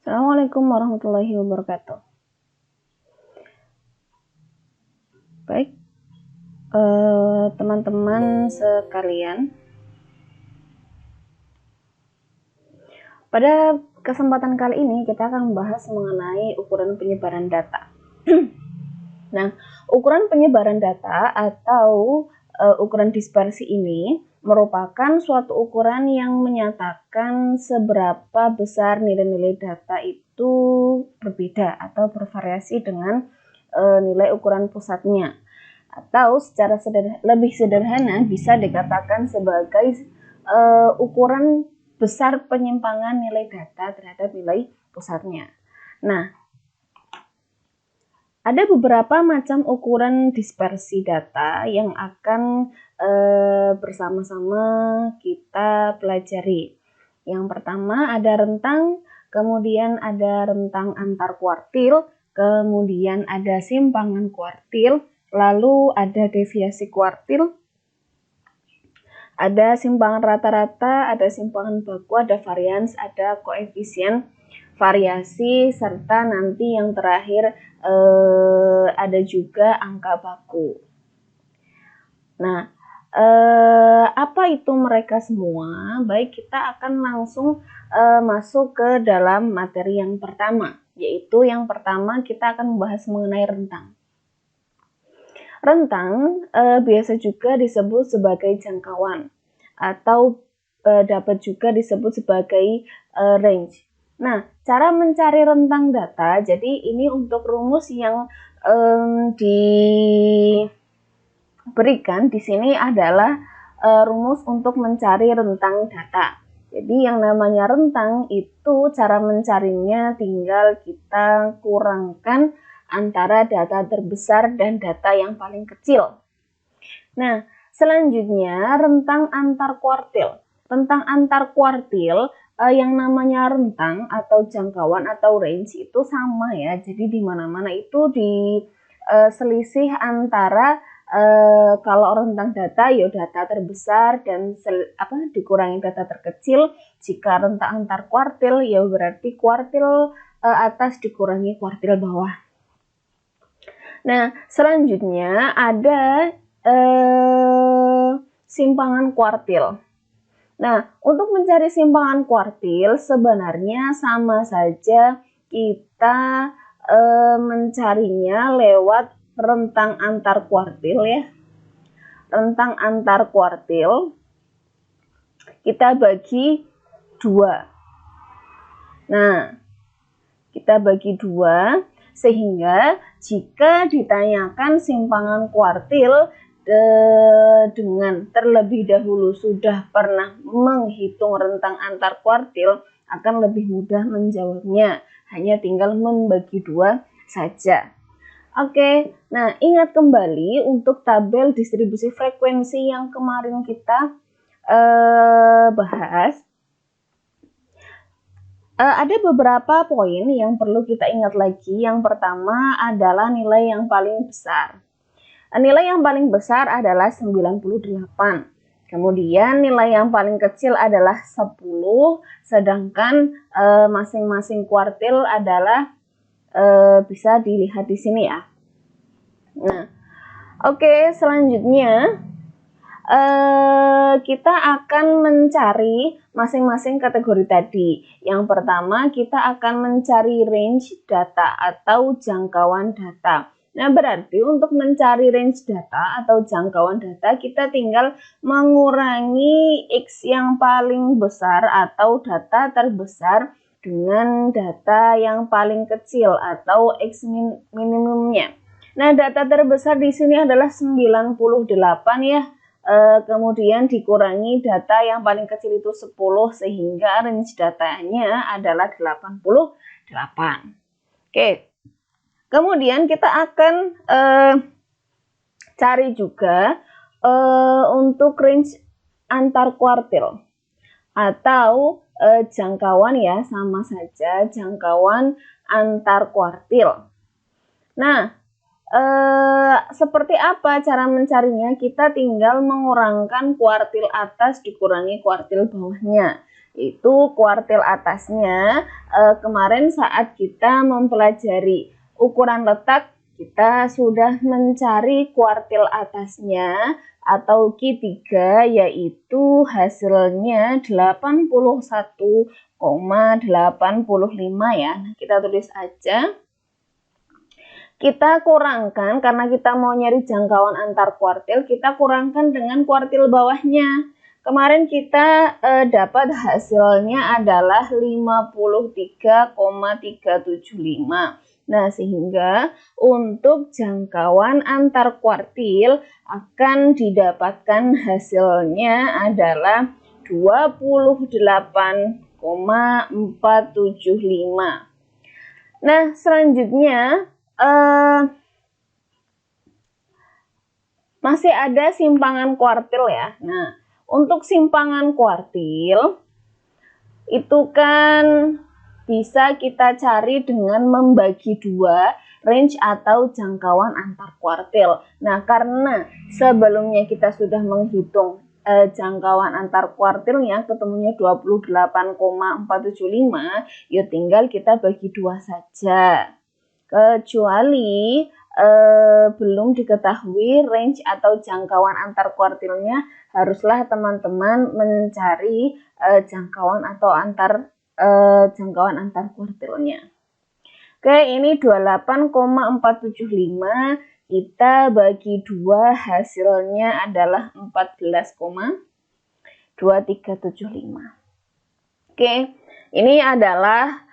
Assalamualaikum warahmatullahi wabarakatuh. Baik, teman-teman sekalian, pada kesempatan kali ini kita akan membahas mengenai ukuran penyebaran data. Nah, ukuran penyebaran data atau ukuran dispersi ini merupakan suatu ukuran yang menyatakan seberapa besar nilai-nilai data itu berbeda atau bervariasi dengan nilai ukuran pusatnya, atau secara lebih sederhana bisa dikatakan sebagai ukuran besar penyimpangan nilai data terhadap nilai pusatnya. Nah, ada beberapa macam ukuran dispersi data yang akan bersama-sama kita pelajari. Yang pertama ada rentang, kemudian ada rentang antar kuartil, kemudian ada simpangan kuartil, lalu ada deviasi kuartil, ada simpangan rata-rata, ada simpangan baku, ada varians, ada koefisien variasi, serta nanti yang terakhir ada juga angka baku. Nah, apa itu mereka semua? Baik, kita akan langsung masuk ke dalam materi yang pertama, yaitu yang pertama kita akan membahas mengenai rentang. Rentang biasa juga disebut sebagai jangkauan atau dapat juga disebut sebagai range. Nah, cara mencari rentang data, jadi ini untuk rumus yang diberikan di sini adalah rumus untuk mencari rentang data. Jadi yang namanya rentang itu cara mencarinya tinggal kita kurangkan antara data terbesar dan data yang paling kecil. Nah, selanjutnya rentang antar kuartil. Rentang antar kuartil yang namanya rentang atau jangkauan atau range itu sama ya. Jadi di mana-mana itu di selisih antara kalau rentang data ya data terbesar dan dikurangi data terkecil. Jika rentang antar kuartil ya berarti kuartil atas dikurangi kuartil bawah. Nah, selanjutnya ada simpangan kuartil. Nah, untuk mencari simpangan kuartil sebenarnya sama saja kita mencarinya lewat rentang antar kuartil ya. Rentang antar kuartil kita bagi 2. Nah, kita bagi 2 sehingga jika ditanyakan simpangan kuartil dengan terlebih dahulu sudah pernah menghitung rentang antar kuartil akan lebih mudah menjawabnya. Hanya tinggal membagi 2 saja. Oke, nah ingat kembali untuk tabel distribusi frekuensi yang kemarin kita bahas. Ada beberapa poin yang perlu kita ingat lagi. Yang pertama adalah nilai yang paling besar. Nilai yang paling besar adalah 98. Kemudian nilai yang paling kecil adalah 10, sedangkan masing-masing kuartil adalah bisa dilihat di sini ya. Nah, oke, selanjutnya kita akan mencari masing-masing kategori tadi. Yang pertama kita akan mencari range data atau jangkauan data. Nah, berarti untuk mencari range data atau jangkauan data kita tinggal mengurangi X yang paling besar atau data terbesar dengan data yang paling kecil atau X minimumnya. Nah, data terbesar di sini adalah 98 ya. Kemudian dikurangi data yang paling kecil itu 10 sehingga range datanya adalah 88. Oke. Kemudian kita akan cari juga untuk range antar kuartil atau jangkauan ya, sama saja jangkauan antar kuartil. Nah, seperti apa cara mencarinya? Kita tinggal mengurangkan kuartil atas dikurangi kuartil bawahnya. Itu kuartil atasnya. Kemarin saat kita mempelajari ukuran letak, kita sudah mencari kuartil atasnya atau Q3, yaitu hasilnya 81,85 ya. Kita tulis aja. Kita kurangkan, karena kita mau nyari jangkauan antar kuartil, kita kurangkan dengan kuartil bawahnya. Kemarin kita dapat hasilnya adalah 53,375. Nah, sehingga untuk jangkauan antar kuartil akan didapatkan hasilnya adalah 28,475. Nah, selanjutnya masih ada simpangan kuartil ya. Nah, untuk simpangan kuartil itu kan bisa kita cari dengan membagi dua range atau jangkauan antar kuartil. Nah, karena sebelumnya kita sudah menghitung jangkauan antar kuartilnya ketemunya 28,475, ya tinggal kita bagi dua saja. Kecuali belum diketahui range atau jangkauan antar kuartilnya, haruslah teman-teman mencari jangkauan antar kuartilnya. Oke, ini 28,475, kita bagi dua, hasilnya adalah 14,2375. Oke, ini adalah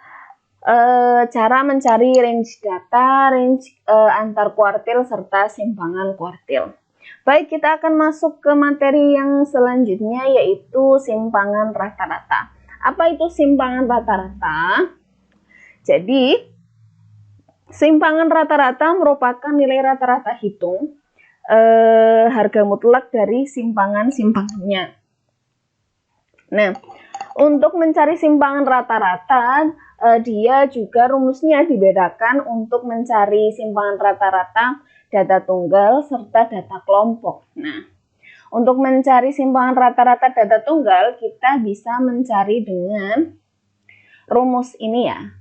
cara mencari range data, range antar kuartil serta simpangan kuartil. Baik, kita akan masuk ke materi yang selanjutnya, yaitu simpangan rata-rata. Apa itu simpangan rata-rata? Jadi, simpangan rata-rata merupakan nilai rata-rata hitung harga mutlak dari simpangan-simpangannya. Nah, untuk mencari simpangan rata-rata, dia juga rumusnya dibedakan untuk mencari simpangan rata-rata data tunggal serta data kelompok. Nah, untuk mencari simpangan rata-rata data tunggal, kita bisa mencari dengan rumus ini ya.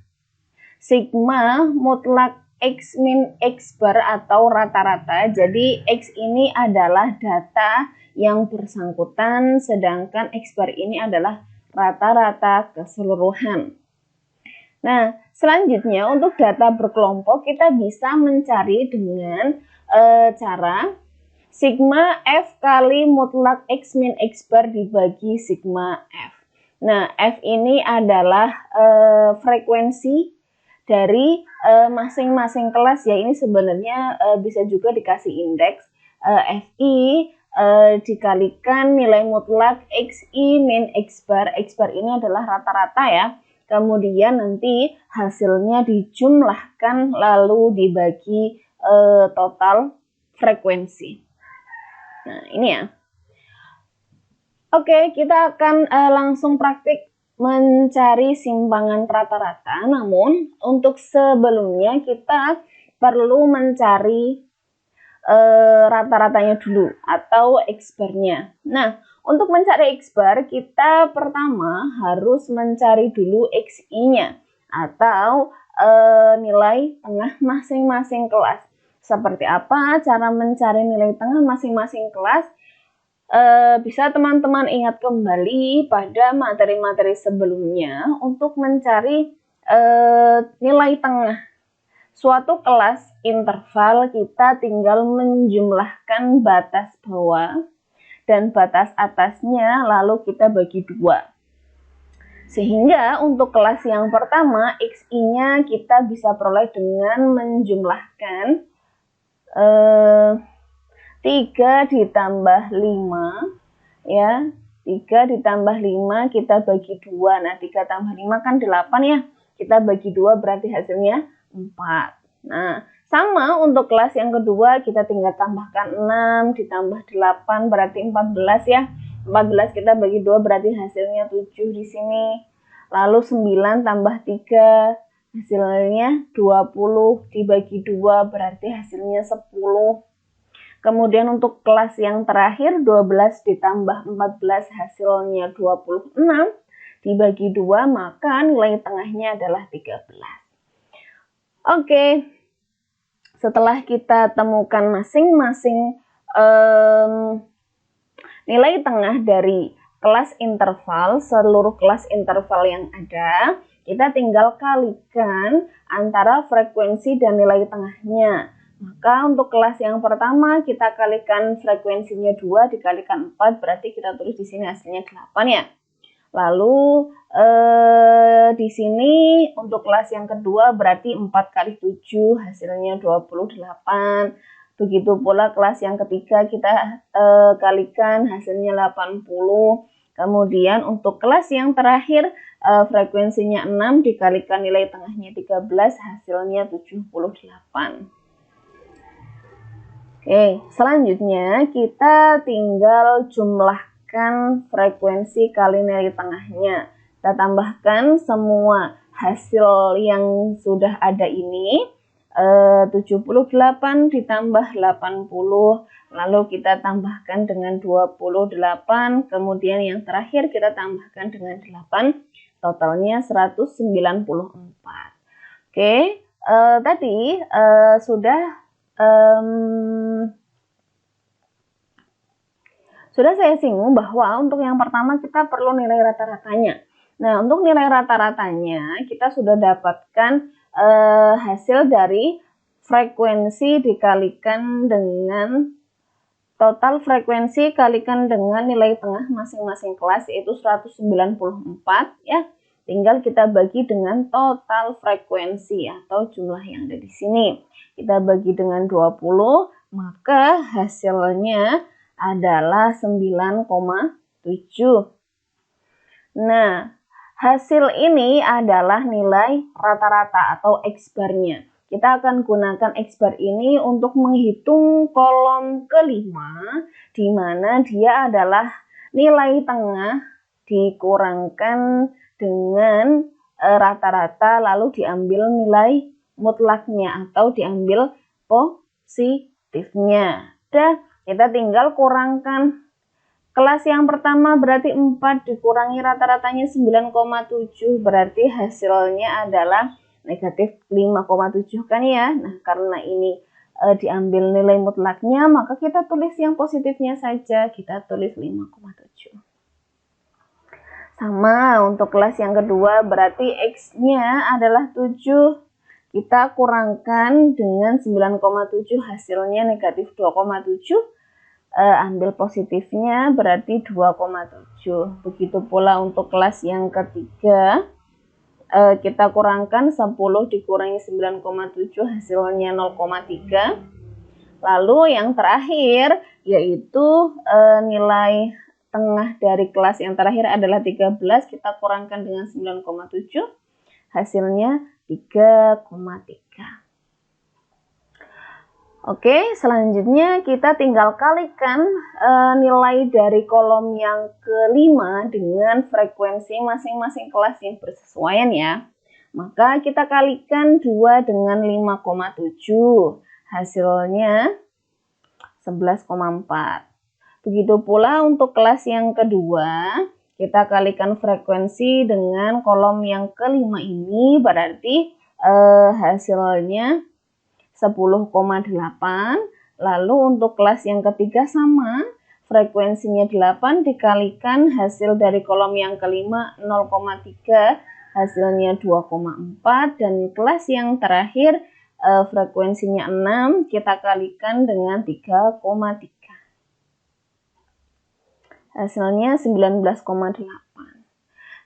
Sigma mutlak X min X bar atau rata-rata. Jadi X ini adalah data yang bersangkutan, sedangkan X bar ini adalah rata-rata keseluruhan. Nah, selanjutnya untuk data berkelompok kita bisa mencari dengan cara sigma F kali mutlak X min X bar dibagi sigma F. Nah, F ini adalah frekuensi dari masing-masing kelas ya. Ini sebenarnya bisa juga dikasih indeks FI dikalikan nilai mutlak XI min X bar. X bar ini adalah rata-rata ya. Kemudian nanti hasilnya dijumlahkan lalu dibagi total frekuensi. Nah, ini ya. Oke, kita akan langsung praktik mencari simpangan rata-rata. Namun, untuk sebelumnya kita perlu mencari rata-ratanya dulu atau X bar-nya. Nah, untuk mencari X bar, kita pertama harus mencari dulu XI-nya atau nilai tengah masing-masing kelas. Seperti apa cara mencari nilai tengah masing-masing kelas? Bisa teman-teman ingat kembali pada materi-materi sebelumnya untuk mencari nilai tengah suatu kelas interval. Kita tinggal menjumlahkan batas bawah dan batas atasnya, lalu kita bagi dua. Sehingga untuk kelas yang pertama, XI-nya kita bisa peroleh dengan menjumlahkan 3 ditambah 5 ya. 3 ditambah 5 kita bagi 2. Nah, 3 tambah 5 kan 8 ya. Kita bagi 2 berarti hasilnya 4. Nah, sama untuk kelas yang kedua, kita tinggal tambahkan 6 ditambah 8 berarti 14 ya. 14 kita bagi 2 berarti hasilnya 7 di sini. Lalu 9 tambah 3 hasilnya 20 dibagi 2 berarti hasilnya 10. Kemudian untuk kelas yang terakhir 12 ditambah 14 hasilnya 26 dibagi 2, maka nilai tengahnya adalah 13. Oke, setelah kita temukan masing-masing nilai tengah dari kelas interval, seluruh kelas interval yang ada, kita tinggal kalikan antara frekuensi dan nilai tengahnya. Maka untuk kelas yang pertama kita kalikan frekuensinya 2 dikalikan 4, berarti kita tulis di sini hasilnya 8 ya. Lalu di sini untuk kelas yang kedua berarti 4 kali 7 hasilnya 28. Begitu pula kelas yang ketiga kita kalikan hasilnya 80. Kemudian untuk kelas yang terakhir frekuensinya 6 dikalikan nilai tengahnya 13 hasilnya 78. Oke, selanjutnya kita tinggal jumlahkan frekuensi kali nilai tengahnya. Kita tambahkan semua hasil yang sudah ada ini. 78 ditambah 80, lalu kita tambahkan dengan 28, kemudian yang terakhir kita tambahkan dengan 8, totalnya 194. Oke, tadi sudah saya singgung bahwa untuk yang pertama kita perlu nilai rata-ratanya. Nah, untuk nilai rata-ratanya kita sudah dapatkan hasil dari frekuensi dikalikan dengan total frekuensi kalikan dengan nilai tengah masing-masing kelas, yaitu 194 ya. Tinggal kita bagi dengan total frekuensi atau jumlah yang ada di sini. Kita bagi dengan 20, maka hasilnya adalah 9,7. Nah, hasil ini adalah nilai rata-rata atau X-bar-nya. Kita akan gunakan X-bar ini untuk menghitung kolom kelima, di mana dia adalah nilai tengah dikurangkan dengan rata-rata, lalu diambil nilai mutlaknya atau diambil positifnya. Dan kita tinggal kurangkan. Kelas yang pertama berarti 4 dikurangi rata-ratanya 9,7, berarti hasilnya adalah negatif 5,7 kan ya. Nah, karena ini diambil nilai mutlaknya, maka kita tulis yang positifnya saja, kita tulis 5,7. Sama untuk kelas yang kedua berarti X-nya adalah 7. Kita kurangkan dengan 9,7, hasilnya negatif 2,7. Ambil positifnya berarti 2,7. Begitu pula untuk kelas yang ketiga, kita kurangkan 10 dikurangi 9,7 hasilnya 0,3. Lalu yang terakhir yaitu nilai tengah dari kelas yang terakhir adalah 13, kita kurangkan dengan 9,7 hasilnya 3,3. Oke, selanjutnya kita tinggal kalikan nilai dari kolom yang kelima dengan frekuensi masing-masing kelas yang bersesuaian ya. Maka kita kalikan 2 dengan 5,7, hasilnya 11,4. Begitu pula untuk kelas yang kedua, kita kalikan frekuensi dengan kolom yang kelima ini, berarti hasilnya 10,8. Lalu untuk kelas yang ketiga sama, frekuensinya 8 dikalikan hasil dari kolom yang kelima 0,3, hasilnya 2,4. Dan kelas yang terakhir frekuensinya 6, kita kalikan dengan 3,3. Hasilnya 19,8.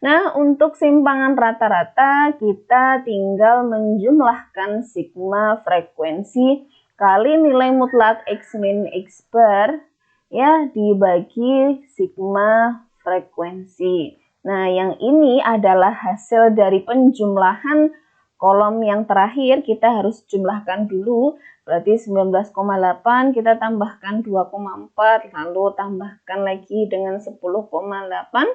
Nah, untuk simpangan rata-rata kita tinggal menjumlahkan sigma frekuensi kali nilai mutlak X min X bar ya dibagi sigma frekuensi. Nah, yang ini adalah hasil dari penjumlahan kolom yang terakhir, kita harus jumlahkan dulu. Berarti 19,8 kita tambahkan 2,4, lalu tambahkan lagi dengan 10,8.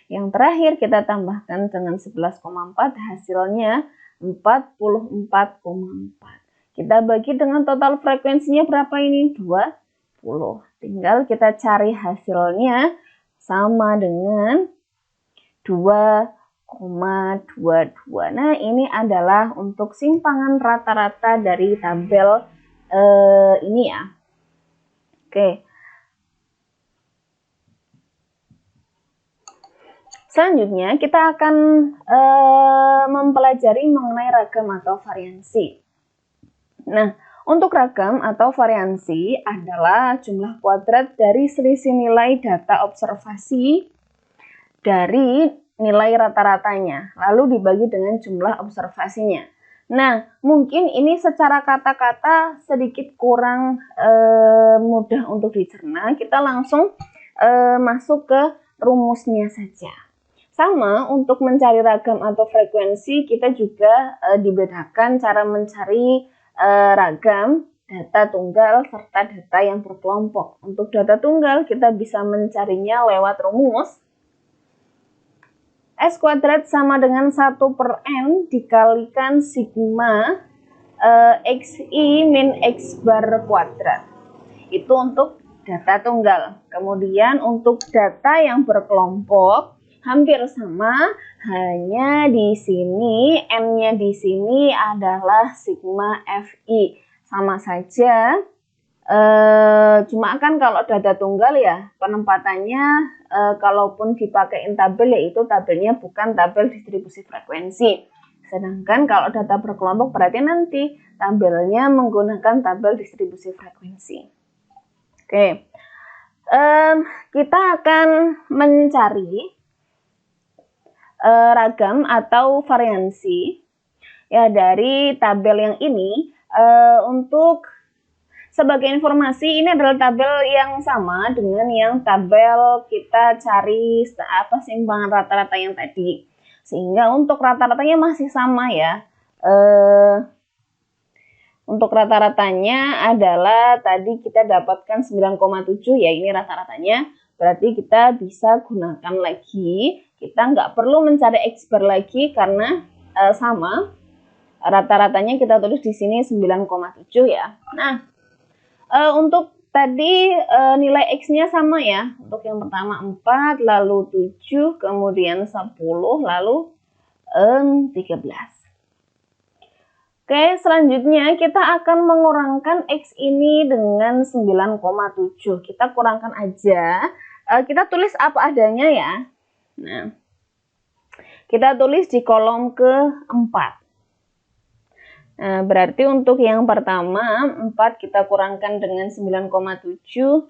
Yang terakhir kita tambahkan dengan 11,4, hasilnya 44,4. Kita bagi dengan total frekuensinya berapa ini? 20. Tinggal kita cari hasilnya sama dengan 2,22. Nah, ini adalah untuk simpangan rata-rata dari tabel ini ya. Oke. Selanjutnya kita akan mempelajari mengenai ragam atau variansi. Nah, untuk ragam atau variansi adalah jumlah kuadrat dari selisih nilai data observasi dari nilai rata-ratanya, lalu dibagi dengan jumlah observasinya. Nah, mungkin ini secara kata-kata sedikit kurang mudah untuk dicerna. Kita langsung masuk ke rumusnya saja. Sama, untuk mencari ragam atau frekuensi, kita juga dibedakan cara mencari ragam, data tunggal, serta data yang berkelompok. Untuk data tunggal, kita bisa mencarinya lewat rumus S kuadrat sama dengan 1/N dikalikan sigma XI min X bar kuadrat. Itu untuk data tunggal. Kemudian untuk data yang berkelompok, hampir sama, hanya di sini N-nya di sini adalah sigma Fi. Sama saja, cuma kan kalau data tunggal ya penempatannya kalaupun dipakai tabel yaitu tabelnya bukan tabel distribusi frekuensi. Sedangkan kalau data berkelompok berarti nanti tabelnya menggunakan tabel distribusi frekuensi. Oke, kita akan mencari ragam atau variansi ya dari tabel yang ini. Untuk sebagai informasi, ini adalah tabel yang sama dengan yang tabel kita cari simpangan rata-rata yang tadi, sehingga untuk rata-ratanya masih sama ya. Untuk rata-ratanya adalah tadi kita dapatkan 9,7 ya, ini rata-ratanya. Berarti kita bisa gunakan lagi. Kita nggak perlu mencari X bar lagi karena sama. Rata-ratanya kita tulis di sini 9,7 ya. Nah, untuk tadi nilai X-nya sama ya. Untuk yang pertama 4, lalu 7, kemudian 10, lalu 13. Oke, selanjutnya kita akan mengurangkan X ini dengan 9,7. Kita kurangkan aja. Kita tulis apa adanya ya. Nah, kita tulis di kolom ke-4. Nah, berarti untuk yang pertama 4 kita kurangkan dengan 9,7,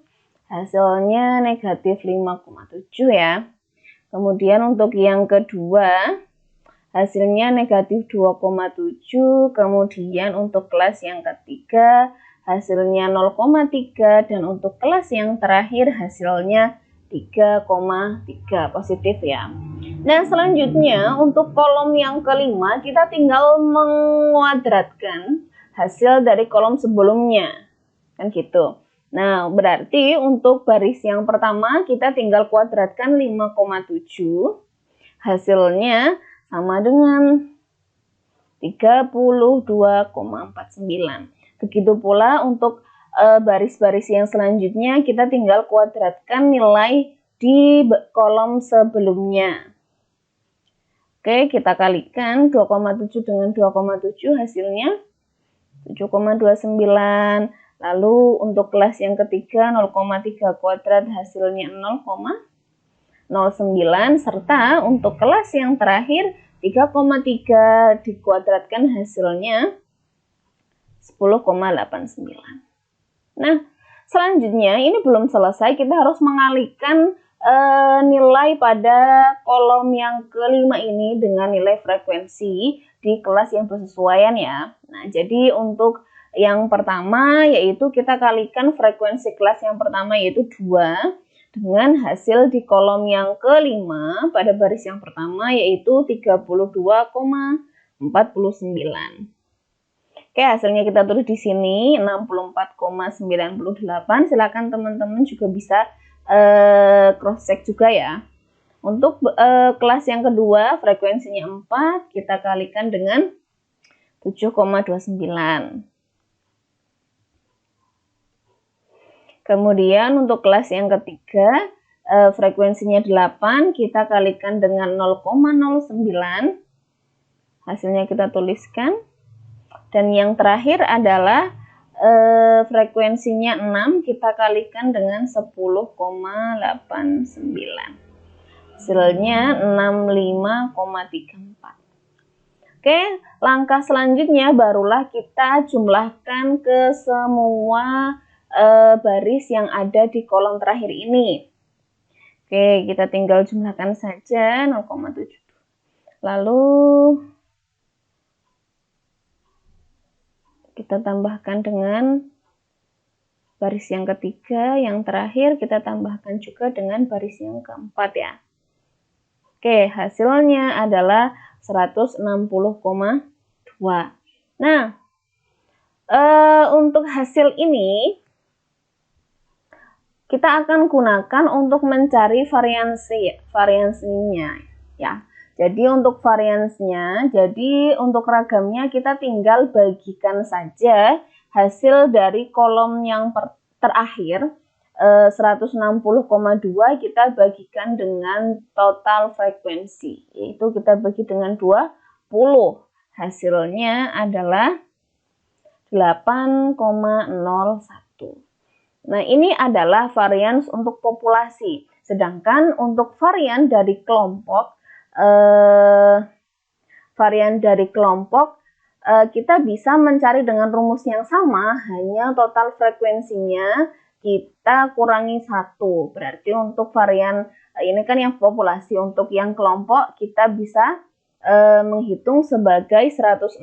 hasilnya negatif 5,7 ya. Kemudian untuk yang kedua hasilnya negatif 2,7, kemudian untuk kelas yang ketiga hasilnya 0,3, dan untuk kelas yang terakhir hasilnya 3,3 positif ya. Nah, selanjutnya untuk kolom yang kelima kita tinggal menguadratkan hasil dari kolom sebelumnya, kan gitu. Nah, berarti untuk baris yang pertama kita tinggal kuadratkan 5,7, hasilnya sama dengan 32,49. Begitu pula untuk baris-baris yang selanjutnya kita tinggal kuadratkan nilai di kolom sebelumnya. Oke, kita kalikan 2,7 dengan 2,7 hasilnya 7,29. Lalu untuk kelas yang ketiga 0,3 kuadrat hasilnya 0,09, serta untuk kelas yang terakhir 3,3 dikuadratkan hasilnya 10,89. Nah, selanjutnya ini belum selesai, kita harus mengalihkan nilai pada kolom yang kelima ini dengan nilai frekuensi di kelas yang bersesuaian ya. Nah, jadi untuk yang pertama yaitu kita kalikan frekuensi kelas yang pertama yaitu 2 dengan hasil di kolom yang kelima pada baris yang pertama yaitu 32,49. Oke, hasilnya kita tulis di sini 64,98. Silakan teman-teman juga bisa cross check juga ya. Untuk kelas yang kedua frekuensinya 4, kita kalikan dengan 7,29. Kemudian untuk kelas yang ketiga frekuensinya 8, kita kalikan dengan 0,09. Hasilnya kita tuliskan. Dan yang terakhir adalah frekuensinya 6, kita kalikan dengan 10,89. Hasilnya 65,34. Oke, langkah selanjutnya barulah kita jumlahkan ke semua baris yang ada di kolom terakhir ini. Oke, kita tinggal jumlahkan saja 0,7. Lalu kita tambahkan dengan baris yang ketiga, yang terakhir kita tambahkan juga dengan baris yang keempat ya. Oke, hasilnya adalah 160,2. Nah, untuk hasil ini kita akan gunakan untuk mencari variansinya ya. Jadi untuk variansnya, jadi untuk ragamnya kita tinggal bagikan saja hasil dari kolom yang terakhir 160,2 kita bagikan dengan total frekuensi, yaitu kita bagi dengan 20. Hasilnya adalah 8,01. Nah, ini adalah varians untuk populasi. Sedangkan untuk varian dari kelompok kita bisa mencari dengan rumus yang sama, hanya total frekuensinya kita kurangi 1. Berarti untuk varian ini kan yang populasi, untuk yang kelompok kita bisa menghitung sebagai 160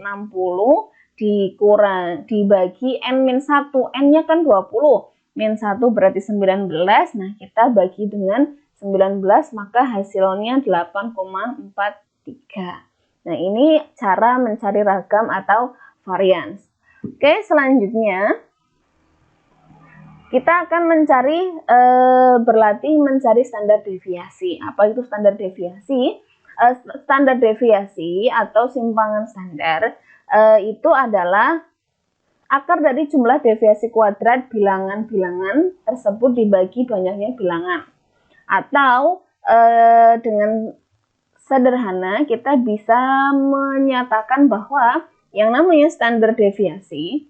dibagi N-1. N-nya kan 20. Min 1 berarti 19. Nah, kita bagi dengan 19, maka hasilnya 8,43. Nah, ini cara mencari ragam atau varians. Oke, selanjutnya kita akan berlatih mencari standar deviasi. Apa itu standar deviasi? Standar deviasi atau simpangan standar itu adalah akar dari jumlah deviasi kuadrat bilangan-bilangan tersebut dibagi banyaknya bilangan. Atau dengan sederhana kita bisa menyatakan bahwa yang namanya standar deviasi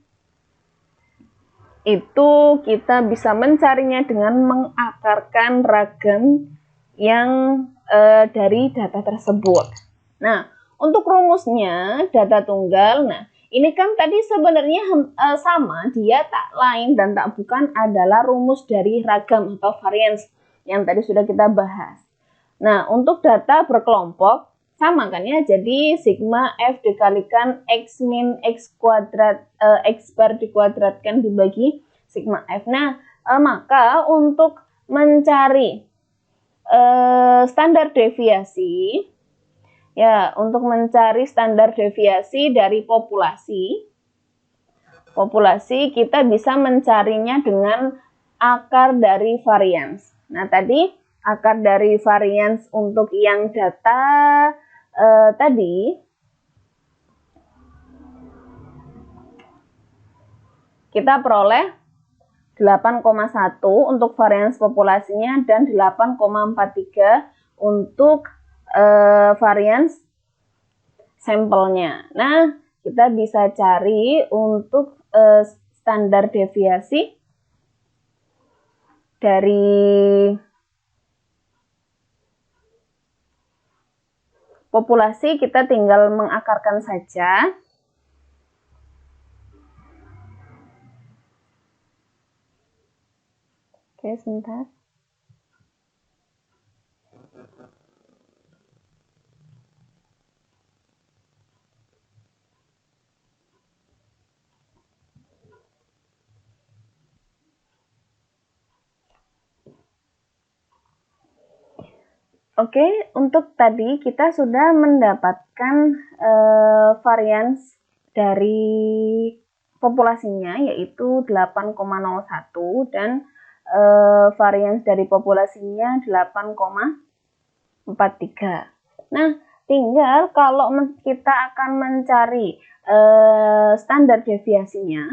itu kita bisa mencarinya dengan mengakarkan ragam yang dari data tersebut. Nah, untuk rumusnya data tunggal, nah ini kan tadi sebenarnya sama, dia tak lain dan tak bukan adalah rumus dari ragam atau varians yang tadi sudah kita bahas. Nah, untuk data berkelompok sama kan ya, jadi sigma F dikalikan X min X kuadrat, X bar dikuadratkan dibagi sigma F. Nah, maka untuk mencari standar deviasi, ya, untuk mencari standar deviasi dari populasi kita bisa mencarinya dengan akar dari varians. Nah, tadi akar dari varians untuk yang data tadi kita peroleh 8,1 untuk varians populasinya dan 8,43 untuk varians sampelnya. Nah, kita bisa cari untuk standar deviasi dari populasi, kita tinggal mengakarkan saja. Oke, sebentar. Oke, untuk tadi kita sudah mendapatkan varians dari populasinya yaitu 8,01 dan varians dari populasinya 8,43. Nah, tinggal kalau kita akan mencari standar deviasinya,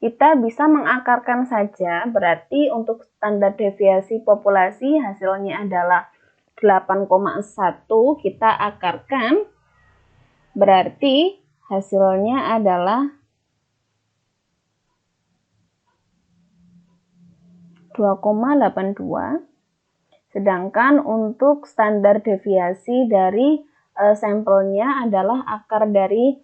kita bisa mengakarkan saja, berarti untuk standar deviasi populasi hasilnya adalah 8,1, kita akarkan, berarti hasilnya adalah 2,82. Sedangkan untuk standar deviasi dari sampelnya adalah akar dari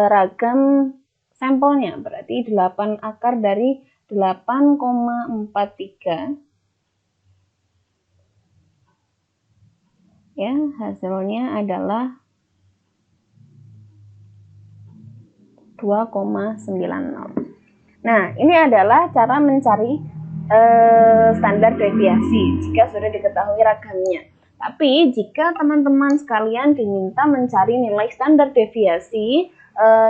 ragam sampelnya, berarti 8 akar dari 8,43. Ya, hasilnya adalah 2,90. Nah, ini adalah cara mencari standar deviasi jika sudah diketahui ragamnya. Tapi jika teman-teman sekalian diminta mencari nilai standar deviasi,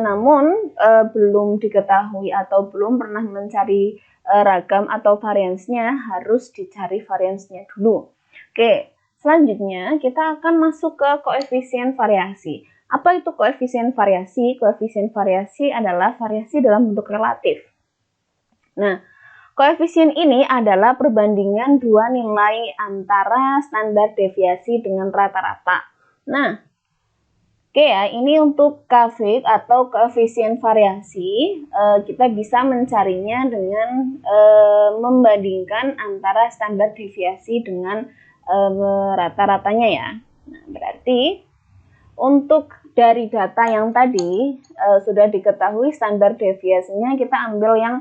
namun belum diketahui atau belum pernah mencari ragam atau variansnya, harus dicari variansnya dulu. Oke, selanjutnya kita akan masuk ke koefisien variasi. Apa itu koefisien variasi? Koefisien variasi adalah variasi dalam bentuk relatif. Nah, koefisien ini adalah perbandingan dua nilai antara standar deviasi dengan rata-rata. Nah, oke ya, ini untuk KV atau koefisien variasi, kita bisa mencarinya dengan membandingkan antara standar deviasi dengan rata-ratanya ya. Nah, berarti untuk dari data yang tadi sudah diketahui standar deviasinya, kita ambil yang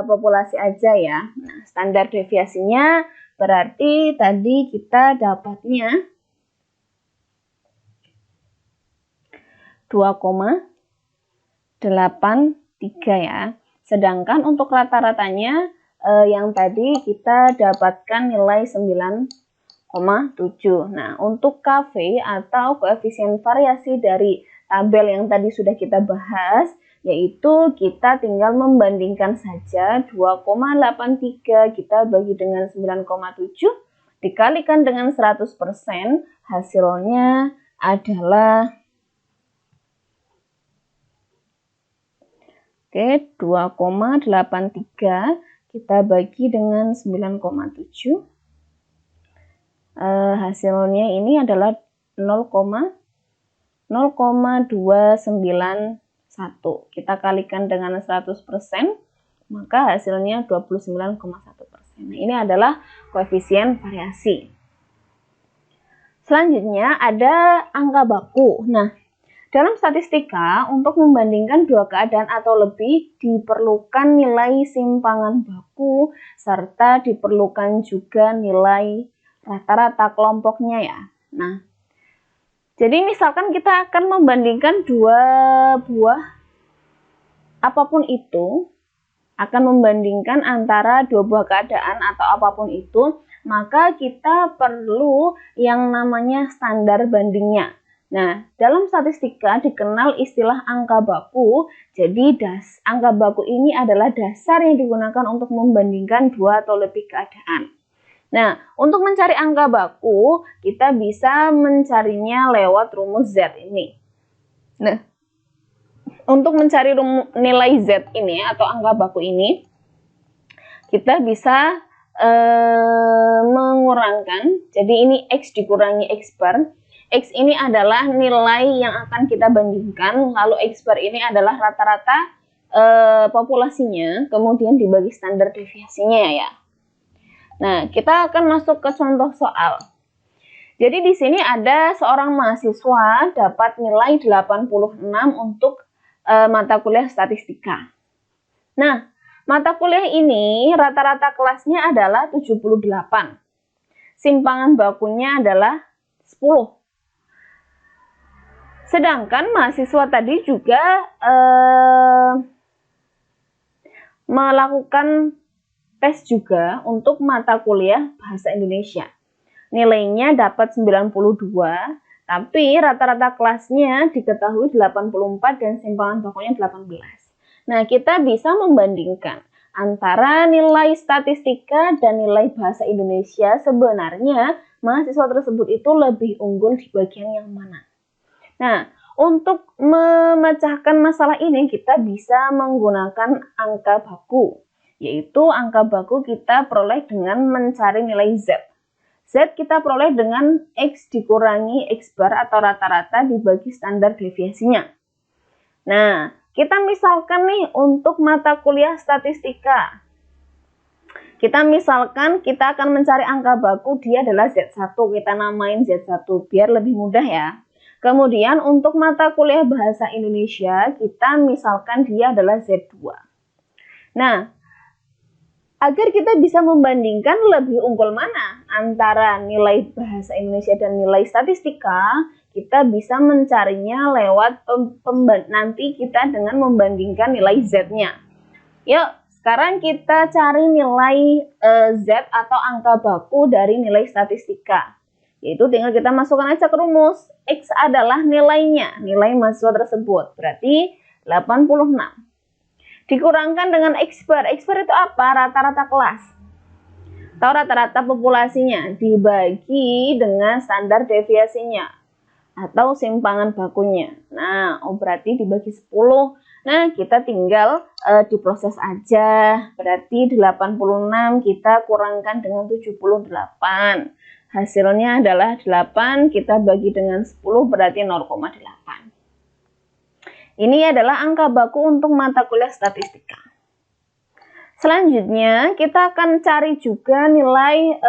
populasi aja ya. Nah, standar deviasinya berarti tadi kita dapatnya 2,83 ya. Sedangkan untuk rata-ratanya yang tadi kita dapatkan nilai 9,7. Nah, untuk KV atau koefisien variasi dari tabel yang tadi sudah kita bahas, yaitu kita tinggal membandingkan saja 2,83 kita bagi dengan 9,7 dikalikan dengan 100%, hasilnya adalah 2,83 kita bagi dengan 9,7. Hasilnya ini adalah 0,291. Kita kalikan dengan 100%, maka hasilnya 29,1%. Nah, ini adalah koefisien variasi. Selanjutnya ada angka baku. Nah, dalam statistika, untuk membandingkan dua keadaan atau lebih, diperlukan nilai simpangan baku, serta diperlukan juga nilai rata-rata kelompoknya ya. Nah, jadi misalkan kita akan membandingkan dua buah apapun itu, akan membandingkan antara dua buah keadaan atau apapun itu, maka kita perlu yang namanya standar bandingnya. Nah, dalam statistika dikenal istilah angka baku. Jadi angka baku ini adalah dasar yang digunakan untuk membandingkan dua atau lebih keadaan. Nah, untuk mencari angka baku, kita bisa mencarinya lewat rumus Z ini. Nah, untuk mencari nilai Z ini atau angka baku ini, kita bisa mengurangkan. Jadi ini X dikurangi X bar. X ini adalah nilai yang akan kita bandingkan, lalu X bar ini adalah rata-rata populasinya, kemudian dibagi standar deviasinya ya. Nah, kita akan masuk ke contoh soal. Jadi di sini ada seorang mahasiswa dapat nilai 86 untuk mata kuliah statistika. Nah, mata kuliah ini rata-rata kelasnya adalah 78. Simpangan bakunya adalah 10. Sedangkan mahasiswa tadi juga melakukan tes juga untuk mata kuliah bahasa Indonesia. Nilainya dapat 92, tapi rata-rata kelasnya diketahui 84 dan simpangan bakunya 18. Nah, kita bisa membandingkan antara nilai statistika dan nilai bahasa Indonesia. Sebenarnya mahasiswa tersebut itu lebih unggul di bagian yang mana? Nah, Untuk memecahkan masalah ini kita bisa menggunakan angka baku, yaitu angka baku kita peroleh dengan mencari nilai Z. Z kita peroleh dengan X dikurangi X bar atau rata-rata dibagi standar deviasinya. Nah, kita misalkan nih untuk mata kuliah statistika. Kita misalkan kita akan mencari angka baku, dia adalah Z1, kita namain Z1 biar lebih mudah ya. Kemudian untuk mata kuliah bahasa Indonesia, kita misalkan dia adalah Z2. Nah, agar kita bisa membandingkan lebih unggul mana antara nilai bahasa Indonesia dan nilai statistika, kita bisa mencarinya lewat nanti kita dengan membandingkan nilai Z-nya. Yuk, sekarang kita cari nilai Z atau angka baku dari nilai statistika. Yaitu tinggal kita masukkan aja ke rumus. X adalah nilainya, nilai mahasiswa tersebut. Berarti 86. Dikurangkan dengan X bar. X bar itu apa? Rata-rata kelas. Atau rata-rata populasinya. Dibagi dengan standar deviasinya. Atau simpangan bakunya. Nah, berarti dibagi 10. Nah, kita tinggal diproses aja. Berarti 86 kita kurangkan dengan 78. Hasilnya adalah 8, kita bagi dengan 10 berarti 0,8. Ini adalah angka baku untuk mata kuliah statistika. Selanjutnya, kita akan cari juga nilai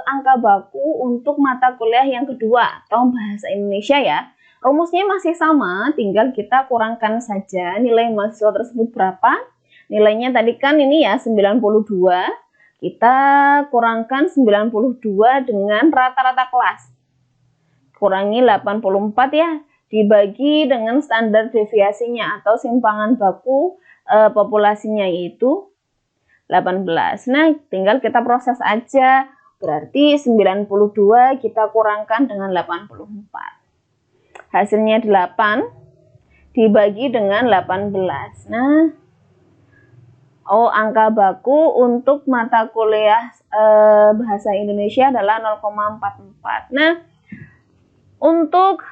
angka baku untuk mata kuliah yang kedua atau bahasa Indonesia ya. Rumusnya masih sama, tinggal kita kurangkan saja nilai mahasiswa tersebut berapa. Nilainya tadi kan ini ya 92. Kita kurangkan 92 dengan rata-rata kelas. Kurangi 84 ya, dibagi dengan standar deviasinya atau simpangan baku populasinya yaitu 18. Nah, tinggal kita proses aja. Berarti 92 kita kurangkan dengan 84. Hasilnya 8 dibagi dengan 18. Nah, angka baku untuk mata kuliah bahasa Indonesia adalah 0,44. Nah, untuk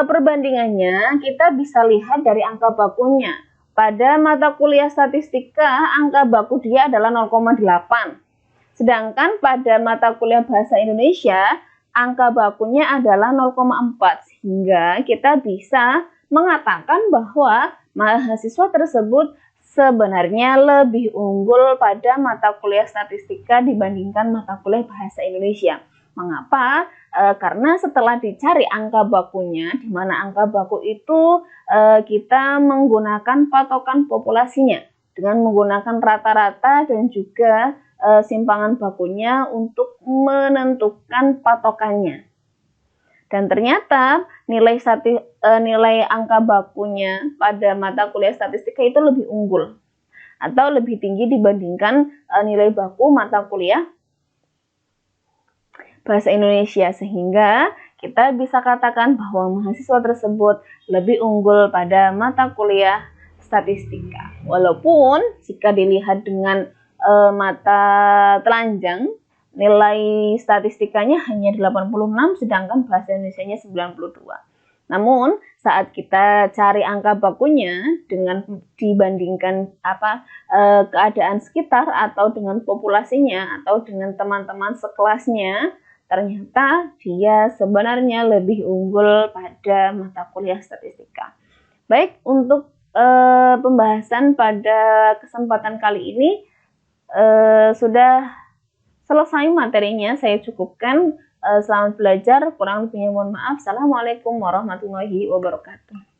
perbandingannya kita bisa lihat dari angka bakunya. Pada mata kuliah statistika, angka baku dia adalah 0,8. Sedangkan pada mata kuliah bahasa Indonesia, angka bakunya adalah 0,4. Sehingga kita bisa mengatakan bahwa mahasiswa tersebut sebenarnya lebih unggul pada mata kuliah statistika dibandingkan mata kuliah bahasa Indonesia. Mengapa? Karena setelah dicari angka bakunya, di mana angka baku itu kita menggunakan patokan populasinya dengan menggunakan rata-rata dan juga simpangan bakunya untuk menentukan patokannya. Dan ternyata nilai angka bakunya pada mata kuliah statistika itu lebih unggul atau lebih tinggi dibandingkan nilai baku mata kuliah bahasa Indonesia, sehingga kita bisa katakan bahwa mahasiswa tersebut lebih unggul pada mata kuliah statistika. Walaupun jika dilihat dengan mata telanjang, nilai statistikanya hanya 86, sedangkan bahasa Indonesianya 92. Namun, saat kita cari angka bakunya dengan dibandingkan keadaan sekitar atau dengan populasinya atau dengan teman-teman sekelasnya, ternyata dia sebenarnya lebih unggul pada mata kuliah statistika. Baik, untuk pembahasan pada kesempatan kali ini sudah selesai materinya, saya cukupkan. Selamat belajar, kurang lebihnya mohon maaf. Assalamualaikum warahmatullahi wabarakatuh.